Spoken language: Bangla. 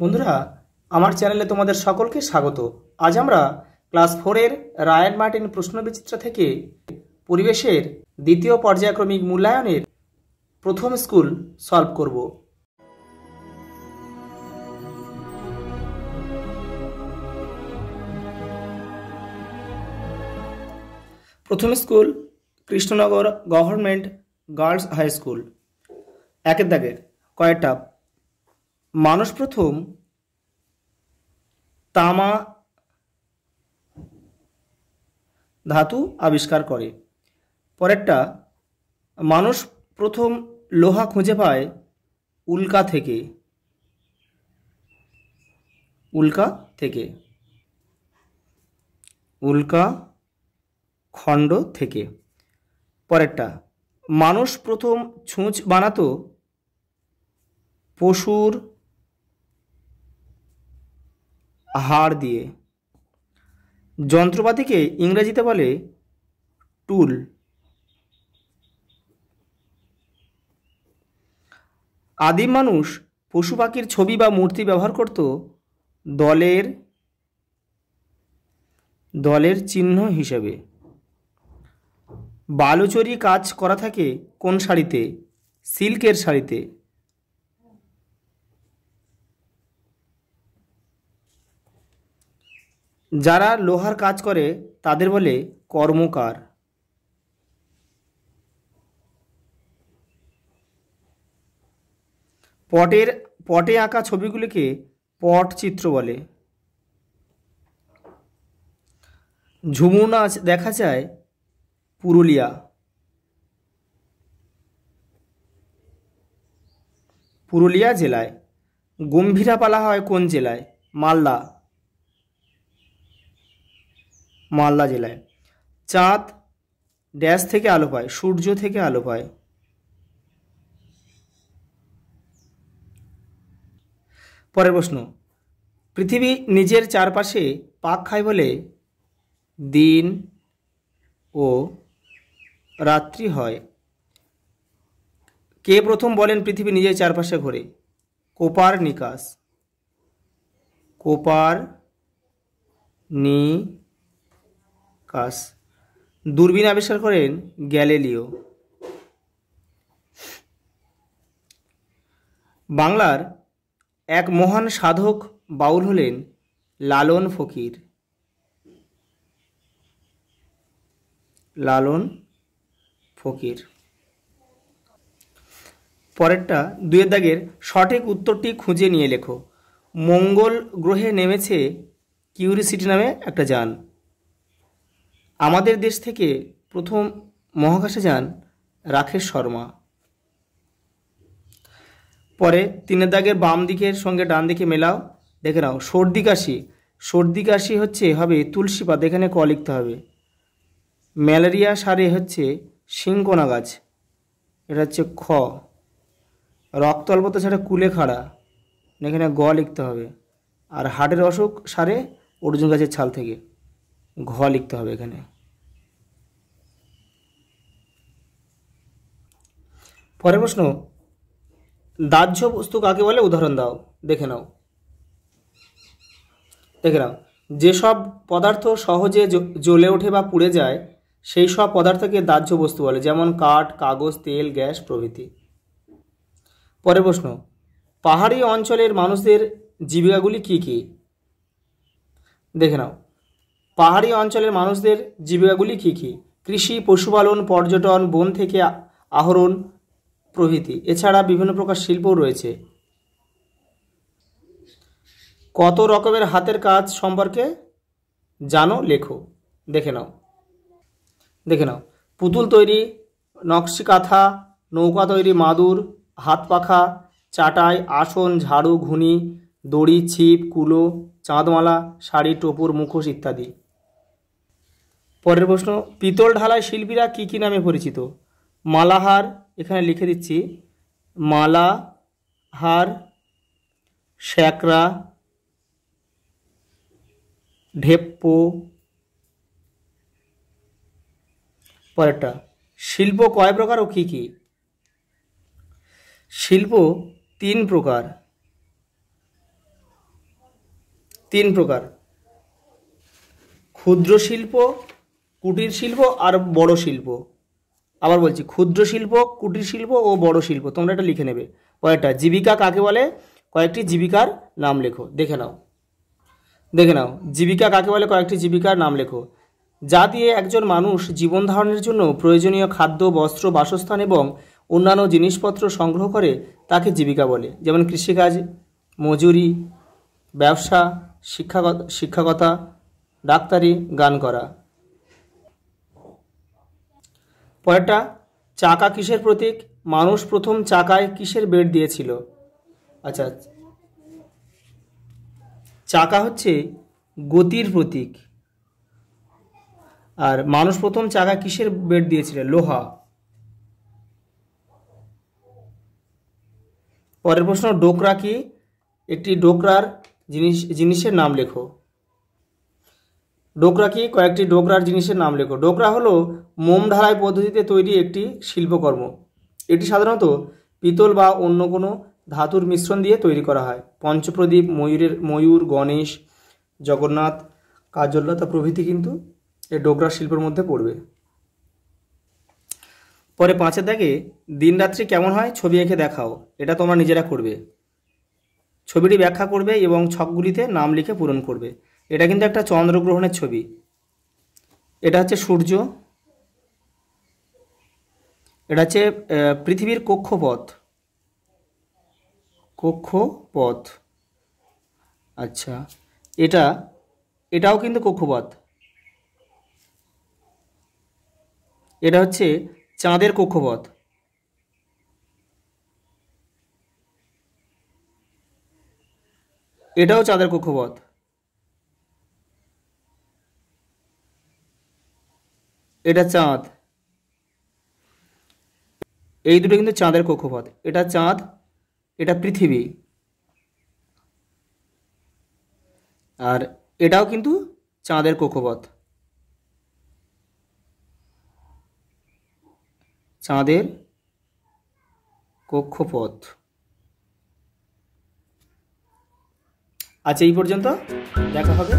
বন্ধুরা, আমার চ্যানেলে তোমাদের সকলকে স্বাগত। আজ আমরা ক্লাস 4-এর রায়ান মার্টিন প্রশ্নবিচিত্রা থেকে পরিবেশের দ্বিতীয় পর্যায়ক্রমিক মূল্যায়নের প্রথম স্কুল সলভ করব। প্রথম school Krishnanagar government girls high school. একের দাগের কয়টা মানুষ প্রথম তামা ধাতু আবিষ্কার করে। পরেরটা মানুষ প্রথম লোহা খুঁজে পায় উল্কা থেকে। উল্কা খণ্ড থেকে। পরেরটা মানুষ প্রথম ছুঁচ বানাতো পশুর হাড় দিয়ে। যন্ত্রপাতিকে ইংরেজিতে বলে টুল। আদিম মানুষ পশু পাখির ছবি বা মূর্তি ব্যবহার করত দলের চিহ্ন হিসেবে। বালুচরি কাজ করা থাকে কোন শাড়িতে? সিল্কের শাড়িতে। যারা লোহার কাজ করে তাদের বলে কর্মকার। পটে আঁকা ছবিগুলিকে পটচিত্র বলে। ঝুমুর নাচ দেখা যায় পুরুলিয়া জেলায়। গম্ভীরা পালা হয় কোন জেলায়? মালদা জেলায়। চাঁদ ড্যাশ থেকে আলো পায়? সূর্য থেকে আলো পায়। পরের প্রশ্ন, পৃথিবী নিজের চারপাশে পাক খায় বলে দিন ও রাত্রি হয়। কে প্রথম বলেন পৃথিবী নিজের চারপাশে ঘোরে? কোপারনিকাস। দূরবীন আবিষ্কার করেন গ্যালিলিও। বাংলার এক মহান সাধক বাউল হলেন লালন ফকির। পরেরটা দুয়ের দাগের সঠিক উত্তরটি খুঁজে নিয়ে লেখো। মঙ্গল গ্রহে নেমেছে কিউরিসিটি নামে একটা যান। আমাদের দেশ থেকে প্রথম মহাকাশে যান রাকেশ শর্মা। পরে তিনের দাগের বাম দিকের সঙ্গে ডান দিকে মেলাও, দেখে নাও। সর্দি কাশি হবে তুলসী পাতা, এখানে ক লিখতে হবে। ম্যালেরিয়া সারে হচ্ছে সিংকোনা গাছ, এটা হচ্ছে খ। রক্ত অল্পতা সারে কুলেখাড়া, এখানে গ লিখতে হবে। আর হার্টের অসুখ সারে অর্জুন গাছের ছাল থেকে, ঘ লিখতে হবে এখানে। পরের প্রশ্ন, দাহ্য বস্তু কাকে বলে? উদাহরণ দাও। দেখে নাও। যেসব পদার্থ সহজে জ্বলে ওঠে বা পুড়ে যায় সেই সব পদার্থকে দাহ্য বস্তু বলে, যেমন কাঠ, কাগজ, তেল, গ্যাস প্রভৃতি। পরের প্রশ্ন, পাহাড়ি অঞ্চলের মানুষদের জীবিকাগুলি কি কি? দেখে নাও। পাহাড়ি অঞ্চলের মানুষদের জীবিকাগুলি কি কি? কৃষি, পশুপালন, পর্যটন, বন থেকে আহরণ প্রভৃতি। এছাড়া বিভিন্ন প্রকার শিল্পও রয়েছে। কত রকমের হাতের কাজ সম্পর্কে জানো? লেখো। দেখে নাও। পুতুল তৈরি, নকশি কাঁথা, নৌকা তৈরি, মাদুর, হাত পাখা, চাটাই, আসন, ঝাড়ু, ঘুনি, দড়ি, ছিপ, কুলো, চাঁদমালা, শাড়ি, টোপর, মুখোশ ইত্যাদি। পরের প্রশ্ন, পিতল ঢালাই শিল্পীরা কি কি নামে পরিচিত? মালাহার, এখানে লিখে দিচ্ছি, মালাহার, শ্যাকরা, ঢেপ্পো। পরেরটা, শিল্প কয় প্রকার ও কি কি? শিল্প 3 প্রকার। তিন প্রকার: ক্ষুদ্র শিল্প, কুটির শিল্প আর বড় শিল্প। আবার বলছি, ক্ষুদ্র শিল্প, কুটির শিল্প ও বড় শিল্প। তোমরা এটা লিখে নেবে। কয়েকটা জীবিকা কাকে বলে, কয়েকটি জীবিকার নাম লেখো। দেখে নাও জীবিকা কাকে বলে, কয়েকটি জীবিকার নাম লেখো। যা দিয়ে একজন মানুষ জীবন ধারণের জন্য প্রয়োজনীয় খাদ্য, বস্ত্র, বাসস্থান এবং অন্যান্য জিনিসপত্র সংগ্রহ করে তাকে জীবিকা বলে। যেমন কৃষিকাজ, মজুরি, ব্যবসা, শিক্ষকতা, ডাক্তারি, গান করা। পরেরটা, চাকা কিসের প্রতীক? মানুষ প্রথম চাকায় কিসের বেড় দিয়েছিল? আচ্ছা, চাকা হচ্ছে গতির প্রতীক। আর মানুষ প্রথম চাকা কিসের বেড় দিয়েছিল? লোহা। পরের প্রশ্ন, ডোকরা কি? একটি ডোকরার জিনিসের নাম লেখো। ডোকরা কি? কয়েকটি ডোকরার জিনিসের নাম লেখো। ডোকরা হলো মোম ঢালাই পদ্ধতিতে তৈরি একটি শিল্পকর্ম। এটি সাধারণত পিতল বা অন্য কোনো ধাতুর মিশ্রণ দিয়ে তৈরি করা হয়। পঞ্চপ্রদীপ, ময়ূর, গণেশ, জগন্নাথ, কাজললতা প্রভৃতি কিন্তু এই ডোকরা শিল্পের মধ্যে পড়বে। পরে 5 দাগে, দিন রাত্রি কেমন হয় ছবি এঁকে দেখাও। এটা তোমরা নিজেরা করবে। ছবিটি ব্যাখ্যা করবে এবং ছকগুলিতে নাম লিখে পূরণ করবে। এটা কিন্তু একটা চন্দ্রগ্রহণের ছবি। এটা হচ্ছে সূর্য, এটা হচ্ছে পৃথিবীর কক্ষপথ। আচ্ছা, এটাও কিন্তু কক্ষপথ। এটা হচ্ছে চাঁদের কক্ষপথ। এটাও চাঁদের কক্ষপথ। এটা চাঁদ। এই দুটো কিন্তু চাঁদের কক্ষপথ। এটা চাঁদ, এটা পৃথিবী। আর এটাও কিন্তু চাঁদের কক্ষপথ। চাঁদের কক্ষপথ। আচ্ছা, এই পর্যন্ত। দেখা হবে।